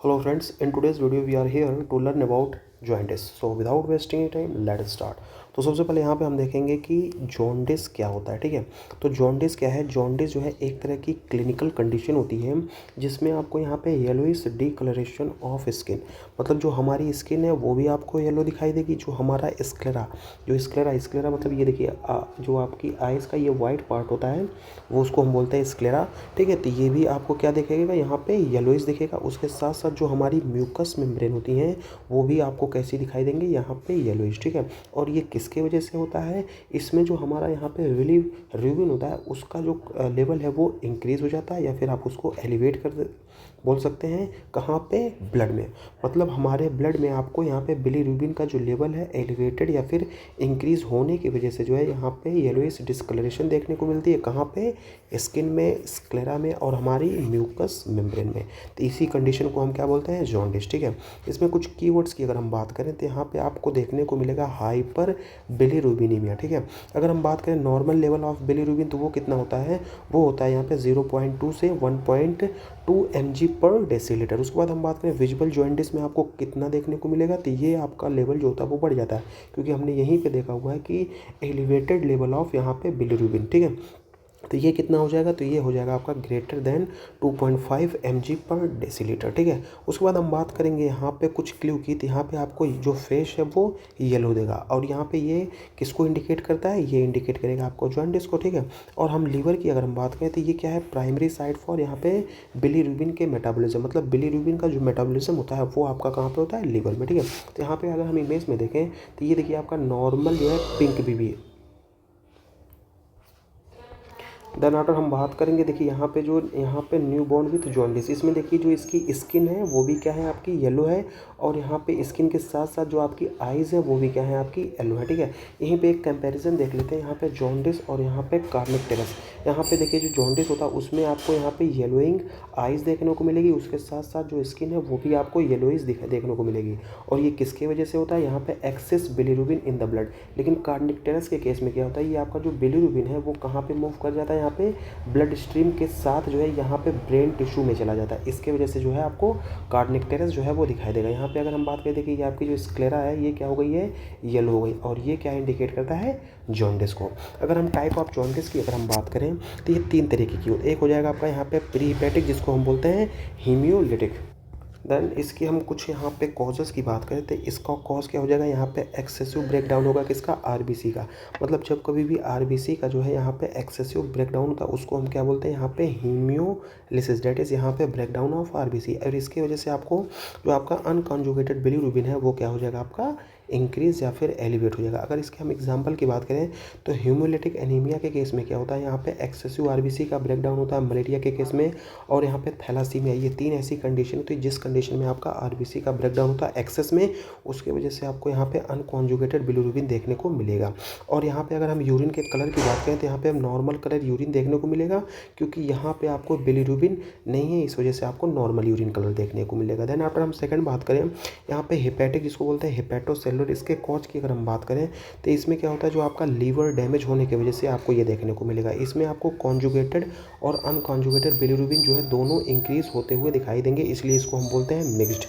Hello friends, in today's video we are here to learn about jaundice. So without wasting any time, let's start. तो सबसे पहले यहाँ पे हम देखेंगे कि जॉन्डिस क्या होता है। ठीक है, तो जॉन्डिस क्या है। जॉन्डिस जो है एक तरह की क्लिनिकल कंडीशन होती है जिसमें आपको यहाँ पे येलोइश डिकलरेशन ऑफ स्किन, मतलब जो हमारी स्किन है वो भी आपको येलो दिखाई देगी। जो हमारा स्क्लेरा मतलब ये देखिए जो आपकी आइज़ का ये वाइट पार्ट होता है वो उसको हम बोलते हैं स्क्लेरा। ठीक है, तो ये भी आपको क्या दिखेगा, यहाँ पे येलोइश दिखेगा। उसके साथ साथ जो हमारी म्यूकस मेम्ब्रेन होती हैं वो भी आपको कैसी दिखाई देंगे, यहाँ पे येलोइश। ठीक है, और ये किसके वजह से होता है, इसमें जो हमारा यहाँ पे बिलीरुबिन होता है उसका जो लेवल है वो इंक्रीज़ हो जाता है, या फिर आप उसको एलिवेट कर बोल सकते हैं। कहाँ पे, ब्लड में, मतलब हमारे ब्लड में आपको यहाँ पे बिलीरुबिन का जो लेवल है एलिवेटेड या फिर इंक्रीज़ होने की वजह से जो है यहाँ पे येलोइश डिस्कलरेशन देखने को मिलती है। कहाँ पे, स्किन में, स्क्लेरा में और हमारी म्यूकस मेम्ब्रेन में। तो इसी कंडीशन को हम क्या बोलते हैं, जॉन्डिस। ठीक है, इसमें कुछ कीवर्ड्स की अगर हम बात करें तो यहाँ पे आपको देखने को मिलेगा हाइपर बिलीरुबिनीमिया। ठीक है, अगर हम बात करें नॉर्मल लेवल ऑफ बिलीरुबिन तो वो कितना होता है, वो होता है यहाँ पे 0.2 से 1.2 mg पर डेसीलीटर। उसके बाद हम बात करें विजिबल जॉन्डिस में आपको कितना देखने को मिलेगा, तो ये आपका लेवल जो होता है वो बढ़ जाता है, क्योंकि हमने यहीं पे देखा हुआ है कि एलिवेटेड लेवल ऑफ यहाँ पे बिलीरुबिन। ठीक है, तो ये कितना हो जाएगा, तो ये हो जाएगा आपका ग्रेटर देन 2.5 mg पर डेसीलीटर। ठीक है, उसके बाद हम बात करेंगे यहाँ पे कुछ क्लू की। तो यहाँ पे आपको जो फेस है वो येलो देगा, और यहाँ पे ये किसको इंडिकेट करता है, ये इंडिकेट करेगा आपको जॉन्डिस को। ठीक है, और हम लीवर की अगर हम बात करें तो ये क्या है, प्राइमरी साइट फॉर यहाँ पे बिलीरुबिन के मेटाबॉलिज्म, मतलब बिलीरुबिन का जो मेटाबॉलिज्म होता है वो आपका कहाँ पे होता है, लीवर में। ठीक है, तो यहाँ पे अगर हम इमेज में देखें तो ये देखिए आपका नॉर्मल जो है पिंक बीबी। देन आफ्टर हम बात करेंगे, देखिए यहाँ पे न्यू बॉर्न विथ जॉन्डिस, इसमें देखिए जो इसकी स्किन है वो भी क्या है, आपकी येलो है, और यहाँ पे स्किन के साथ साथ जो आपकी आइज़ है वो भी क्या है, आपकी येलो है। ठीक है, यहीं पे एक कंपैरिजन देख लेते हैं, यहाँ पे जॉन्डिस और यहाँ पे कार्निक। यहाँ पे देखिए जो जॉन्डिस होता है उसमें आपको यहाँ पे येलोइंग आइज़ देखने को मिलेगी, उसके साथ साथ जो स्किन है वो भी आपको येलोइश देखने को मिलेगी। और ये किसके वजह से होता है, यहाँ पे excess bilirubin in the blood. लेकिन कार्निक के केस में क्या होता है, ये आपका जो बिलीरुबिन है वो कहाँ पे मूव कर जाता है, यहाँ पे ब्लड स्ट्रीम के साथ जो है यहाँ पे ब्रेन टिश्यू में चला जाता है। इसके वजह से जो है आपको कार्निक जो है वो दिखाई देगा। यहाँ पे अगर हम बात करें, देखिए ये आपकी जो स्क्लेरा है ये क्या हो गई है, येलो हो गई, और ये क्या इंडिकेट करता है, जॉन्डिस को। अगर हम टाइप ऑफ जॉन्डिस की अगर हम बात करें तो ये तीन तरीके की होती है। एक हो जाएगा आपका यहाँ पे प्री हेपेटिक, जिसको हम बोलते हैं हीमियोलिटिक। देन इसकी हम कुछ यहाँ पे कॉजेज़ की बात करें तो इसका कॉज क्या हो जाएगा, यहाँ पे एक्सेसिव ब्रेकडाउन होगा किसका, आरबीसी का। मतलब जब कभी भी आरबीसी का जो है यहाँ पे एक्सेसिव ब्रेकडाउन होता है उसको हम क्या बोलते हैं, यहाँ पे हीमियोलिसिस, डेट इज़ यहाँ पे ब्रेकडाउन ऑफ आरबीसी। और इसकी वजह से आपको जो आपका अनकॉन्जुगेटेड बिलीरुबिन है वो क्या हो जाएगा, आपका इंक्रीज या फिर एलिवेट हो जाएगा। अगर इसके हम एग्जांपल की बात करें तो हीमोलिटिक एनीमिया के केस में क्या होता है, यहाँ पे एक्सेसिव आरबीसी का ब्रेकडाउन होता है मलेरिया के केस में, और यहाँ पे थैलासीमिया। ये तीन ऐसी कंडीशन होती है जिस कंडीशन में आपका आरबीसी का ब्रेकडाउन होता है एक्सेस में, उसके वजह से आपको यहाँ पे अनकॉन्जुगेटेड बिलीरुबिन देखने को मिलेगा। और यहाँ पे अगर हम यूरिन के कलर की बात करें तो यहाँ पे हम नॉर्मल कलर यूरिन देखने को मिलेगा, क्योंकि यहाँ पे आपको बिलीरुबिन नहीं है, इस वजह से आपको नॉर्मल यूरिन कलर देखने को मिलेगा। देन आफ्टर हम सेकंड बात करें, यहाँ पे हेपेटिक जिसको बोलते हैं हेपेटोसेलुलर, इसके कॉज की अगर हम बात करें तो इसमें क्या होता है, जो आपका लीवर डैमेज होने की वजह से आपको ये देखने को मिलेगा। इसमें आपको कॉन्जुगेटेड और अनकॉन्जुगेटेड बिलीरुबिन जो है दोनों इंक्रीज होते हुए दिखाई देंगे, इसलिए इसको हम बोलते हैं मिक्स्ड,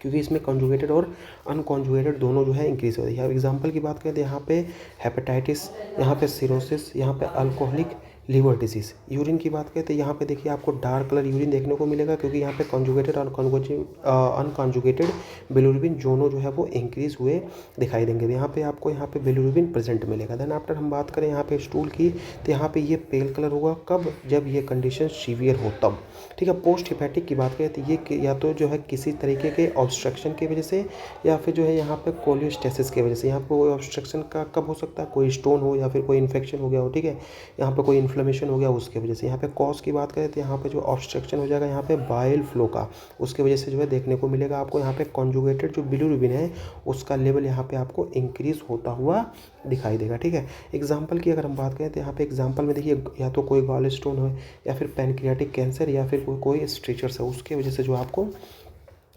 क्योंकि इसमें कॉन्जुगेटेड और अनकॉन्जुगेटेड दोनों जो है इंक्रीज हो रही है। एग्जांपल की बात करें तो यहाँ पे हेपेटाइटिस, यहाँ पे सिरोसिस, यहाँ पे अल्कोहलिक लीवर डिसीज़। यूरिन की बात करें तो यहाँ पे देखिए आपको डार्क कलर यूरिन देखने को मिलेगा, क्योंकि यहाँ पे कॉन्जुगेटेड और अनकॉन्जुगेटेड बिलीरुबिन दोनों जो है वो इंक्रीज हुए दिखाई देंगे। यहाँ पे आपको यहाँ पे बिलीरुबिन प्रेजेंट मिलेगा। देन आफ्टर हम बात करें यहाँ पे स्टूल की, तो यहाँ पे ये पेल कलर होगा कब, जब ये कंडीशन सीवियर हो तब। ठीक है, पोस्ट हिपैटिक की बात करें तो ये या तो जो है किसी तरीके के ऑब्स्ट्रक्शन की वजह से, या फिर जो है यहाँ पे कोलियोस्टेसिस की वजह से। यहाँ पे कोई ऑब्स्ट्रक्शन का कब हो सकता है, कोई स्टोन हो या फिर कोई इन्फेक्शन हो गया हो। ठीक है, यहाँ पे कोई इन्फ्लेमेशन हो गया उसके वजह से। यहाँ पे कॉज की बात करें तो यहाँ पे जो ऑब्स्ट्रक्शन हो जाएगा यहाँ पे बाइल फ्लो का, उसके वजह से जो है देखने को मिलेगा आपको यहाँ पे कॉन्जुगेटेड जो बिलीरुबिन है उसका लेवल यहाँ पे आपको इंक्रीज होता हुआ दिखाई देगा। ठीक है, एग्जाम्पल की अगर हम बात करें तो यहाँ पे एग्जाम्पल में देखिए या तो कोई गॉल स्टोन हो, या फिर पैनक्रियाटिक कैंसर, या फिर कोई स्ट्रेचर्स है, उसके वजह से जो आपको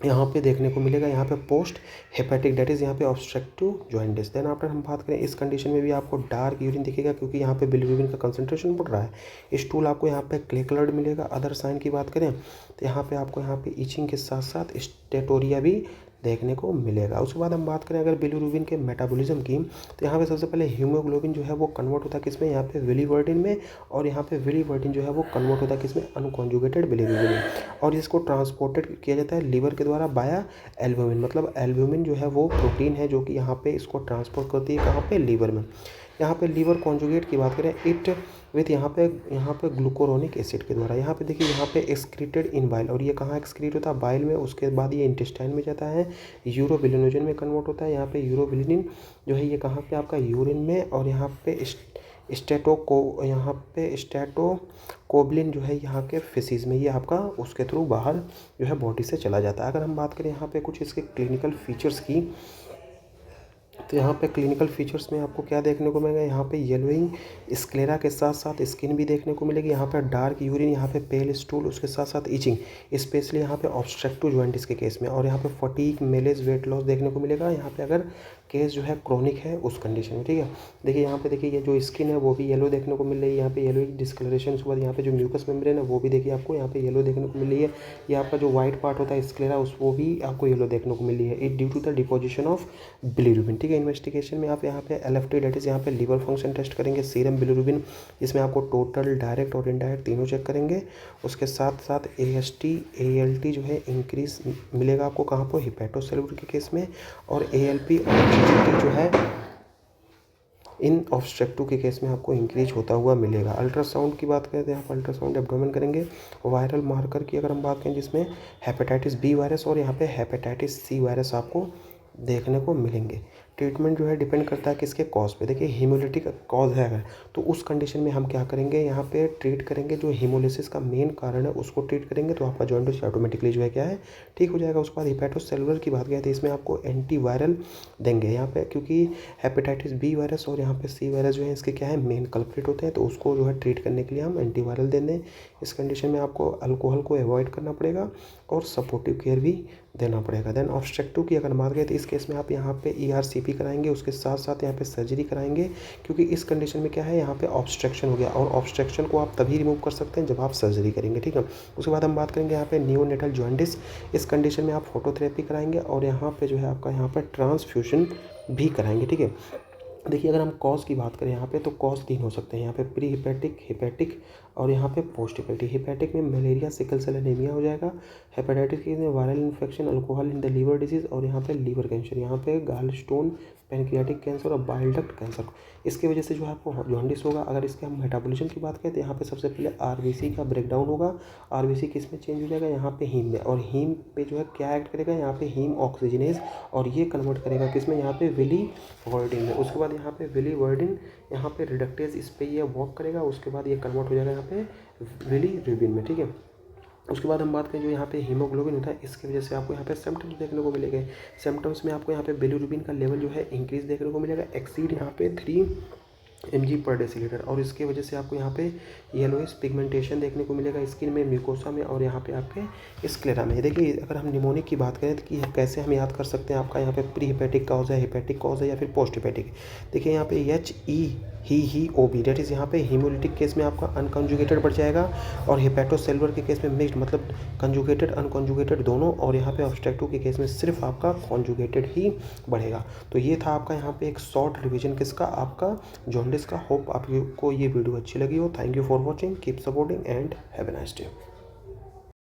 यहाँ पे देखने को मिलेगा, यहाँ पे पोस्ट हेपेटिक डेट इज़ यहाँ पे ऑब्स्ट्रक्टिव जॉइंटिस। देन आफ्टर हम बात करें इस कंडीशन में भी आपको डार्क यूरिन दिखेगा क्योंकि यहाँ पे बिलिरुबिन का कंसंट्रेशन बढ़ रहा है। स्टूल आपको यहाँ पे क्ले कलर्ड मिलेगा। अदर साइन की बात करें तो यहाँ पे आपको यहाँ पे इचिंग के साथ साथ स्टेटोरिया भी देखने को मिलेगा। उसके बाद हम बात करें अगर बिलिरुबिन के मेटाबॉलिज्म की, तो यहाँ पे सबसे पहले हीमोग्लोबिन जो है वो कन्वर्ट होता है किसमें, यहाँ पे बिलीवर्डिन में, और यहाँ पे बिलीवर्डिन जो है वो कन्वर्ट होता है किसमें, अनकॉन्जुगेटेड बिलीरुबिन में, और इसको ट्रांसपोर्टेड किया जाता है लीवर के द्वारा बाया एल्ब्यूमिन। मतलब एल्ब्यूमिन जो है वो प्रोटीन है जो कि यहाँ पे इसको ट्रांसपोर्ट करती है कहाँ पे, लीवर में। यहाँ पे लीवर कॉन्जुगेट की बात करें इट विथ यहाँ पे ग्लूकोरोनिक एसिड के द्वारा। यहाँ पे देखिए यहाँ पे एक्सक्रीटेड इन बाइल, और ये कहाँ एक्सक्रीट होता है, बाइल में। उसके बाद ये इंटेस्टाइन में जाता है, यूरोबिलिनोजन में कन्वर्ट होता है। यहाँ पे यूरोबिलिन जो है ये कहाँ पे आपका यूरिन में, और यहाँ पे स्टैटोकोबिलिन जो है यहाँ के फेसिस में, ये आपका उसके थ्रू बाहर जो है बॉडी से चला जाता है। अगर हम बात करें यहाँ पे कुछ इसके क्लिनिकल फीचर्स की, तो यहाँ पे क्लिनिकल फीचर्स में आपको क्या देखने को मिलेगा, यहाँ पे येलोइंग स्क्लेरा के साथ साथ स्किन भी देखने को मिलेगी। यहाँ पे डार्क यूरिन, यहाँ पे पेल स्टूल, उसके साथ साथ इचिंग, स्पेशली यहाँ पे ऑब्स्ट्रक्टिव जॉइंटिस के केस में। और यहाँ पे फटीग, मेलेज, वेट लॉस देखने को मिलेगा यहाँ पे अगर केस जो है क्रोनिक है उस कंडीशन में। ठीक है, देखिए यहाँ पे देखिए ये जो स्किन है वो भी येलो देखने को मिल रही है, यहाँ पे येलो डिस्कलरेशन। उसके बाद यहाँ पे जो म्यूकस मेम्ब्रेन है वो भी देखिए आपको यहाँ पे येलो देखने को मिल रही है। ये आपका जो व्हाइट पार्ट होता है स्क्लेरा, उस वो भी आपको येलो देखने को मिल रही है, it due to the deposition of bilirubin. ठीक है, इन्वेस्टिगेशन में आप यहाँ पे एलएफटी डेट इज यहाँ पे लीवर फंक्शन टेस्ट करेंगे, सीरम बिलिरुबिन, इसमें आपको टोटल, डायरेक्ट और इनडायरेक्ट तीनों चेक करेंगे। उसके साथ साथ एएसटी, एएलटी जो है इंक्रीज मिलेगा आपको कहाँ पर, हिपैटोसेलुलर के केस में, और एएलपी और जीजीटी जो है इन ऑब्स्ट्रक्टिव के केस में आपको इंक्रीज होता हुआ मिलेगा। अल्ट्रासाउंड की बात करें तो यहाँ पर अल्ट्रासाउंड एब्डोमेन करेंगे। वायरल मार्कर की अगर हम बात करें जिसमें हेपेटाइटिस बी वायरस और यहाँ पे हेपेटाइटिस सी वायरस आपको देखने को मिलेंगे। ट्रीटमेंट जो है डिपेंड करता है किसके कॉज पे। देखिए हीमोलिटिक कॉज है अगर, तो उस कंडीशन में हम क्या करेंगे, यहाँ पे ट्रीट करेंगे जो हीमोलिसिस का मेन कारण है उसको ट्रीट करेंगे, तो आपका जॉइंटिस ऑटोमेटिकली जो है क्या है, ठीक हो जाएगा। उसके बाद हिपैटोसेलुलर की बात करें तो इसमें आपको एंटीवायरल देंगे यहाँ पे, क्योंकि हेपेटाइटिस बी वायरस और यहाँ पे सी वायरस जो है इसके क्या है, मेन कल्प्रिट होते हैं, तो उसको जो है ट्रीट करने के लिए हम एंटीवायरल दे दें। इस कंडीशन में आपको अल्कोहल को अवॉइड करना पड़ेगा और सपोर्टिव केयर भी देना पड़ेगा। देन ऑब्स्ट्रक्टिव की अगर बात करें तो इस केस में आप यहाँ पे ईआरसीपी कराएंगे, उसके साथ साथ यहाँ पे सर्जरी कराएंगे, क्योंकि इस कंडीशन में क्या है, यहाँ पे ऑब्स्ट्रक्शन हो गया, और ऑब्स्ट्रक्शन को आप तभी रिमूव कर सकते हैं जब आप सर्जरी करेंगे। ठीक है, उसके बाद हम बात करेंगे यहाँ पे नियोनेटल जॉइंटिस। इस कंडीशन में आप फोटोथेरेपी कराएंगे और यहाँ पे जो है आपका यहाँ पे ट्रांसफ्यूजन भी कराएंगे। ठीक है, देखिए अगर हम कॉज की बात करें यहाँ पे, तो कॉज 3 हो सकते हैं यहाँ पे, प्री हिपैटिक, हिपैटिक और यहाँ पे पोस्ट हिपैटिक। हिपैटिक में मलेरिया, सिकल सेल एनीमिया हो जाएगा। हेपेटाइटिस में viral infection, alcohol in the liver disease, और यहाँ पे लीवर कैंसर, यहाँ पे गाल स्टोन, पैनक्रियाटिक कैंसर और बाइल डक्ट कैंसर। इसकी वजह से जो है आपको जॉन्डिस होगा। अगर इसके हम मेटाबॉलिज्म की बात करें तो यहाँ पे सबसे पहले आरबीसी का ब्रेकडाउन होगा। आरबीसी किस में चेंज हो जाएगा, यहाँ पे हीम में, और हीम पे जो है क्या एक्ट करेगा, यहाँ पे हीम ऑक्सीजनेज, और ये कन्वर्ट करेगा किसमें, यहाँ पे बिलीवर्डिन में। उसके बाद यहाँ पे बिलीवर्डिन, यहाँ पे रिडक्टेज, इस पे ये वर्क करेगा, उसके बाद ये कन्वर्ट हो जाएगा यहाँ पे बिलीरुबिन में। ठीक है, उसके बाद हम बात करें जो यहाँ पे हीमोग्लोबिन होता है, इसकी वजह से आपको यहाँ पे सिम्टम्स देखने को मिलेंगे। सिम्टम्स में आपको यहाँ पे बिलिरुबिन का लेवल जो है इंक्रीज देखने को मिलेगा, एक्सीड यहाँ पे 3 mg/dL, और इसकी वजह से आपको यहाँ पे येलोइश पिगमेंटेशन देखने को मिलेगा स्किन में, म्यूकोसा में, और यहाँ पे आपके स्क्लेरा में। देखिए अगर हम निमोनिक की बात करें तो कि कैसे हम याद कर सकते हैं, आपका यहाँ पे प्री हिपैटिक कॉज है, हिपैटिक कॉज है, या फिर पोस्ट हिपैटिक। देखिए यहाँ पे ही ओबी, डेट इज़ यहाँ पे हीमोलिटिक केस में आपका अनकंजुगेटेड बढ़ जाएगा, और हिपैटोसेलुलर के केस में मिक्स्ड, मतलब कंजुगेटेड अनकंजुगेटेड दोनों, और यहाँ पे ऑब्स्ट्रक्टिव के केस में सिर्फ आपका कॉन्जुगेटेड ही बढ़ेगा। तो ये था आपका यहाँ पे एक शॉर्ट रिविजन किसका, आपका जॉन्डिस का। होप आपको ये वीडियो अच्छी लगी हो। Thank you for watching, keep supporting and have a nice day.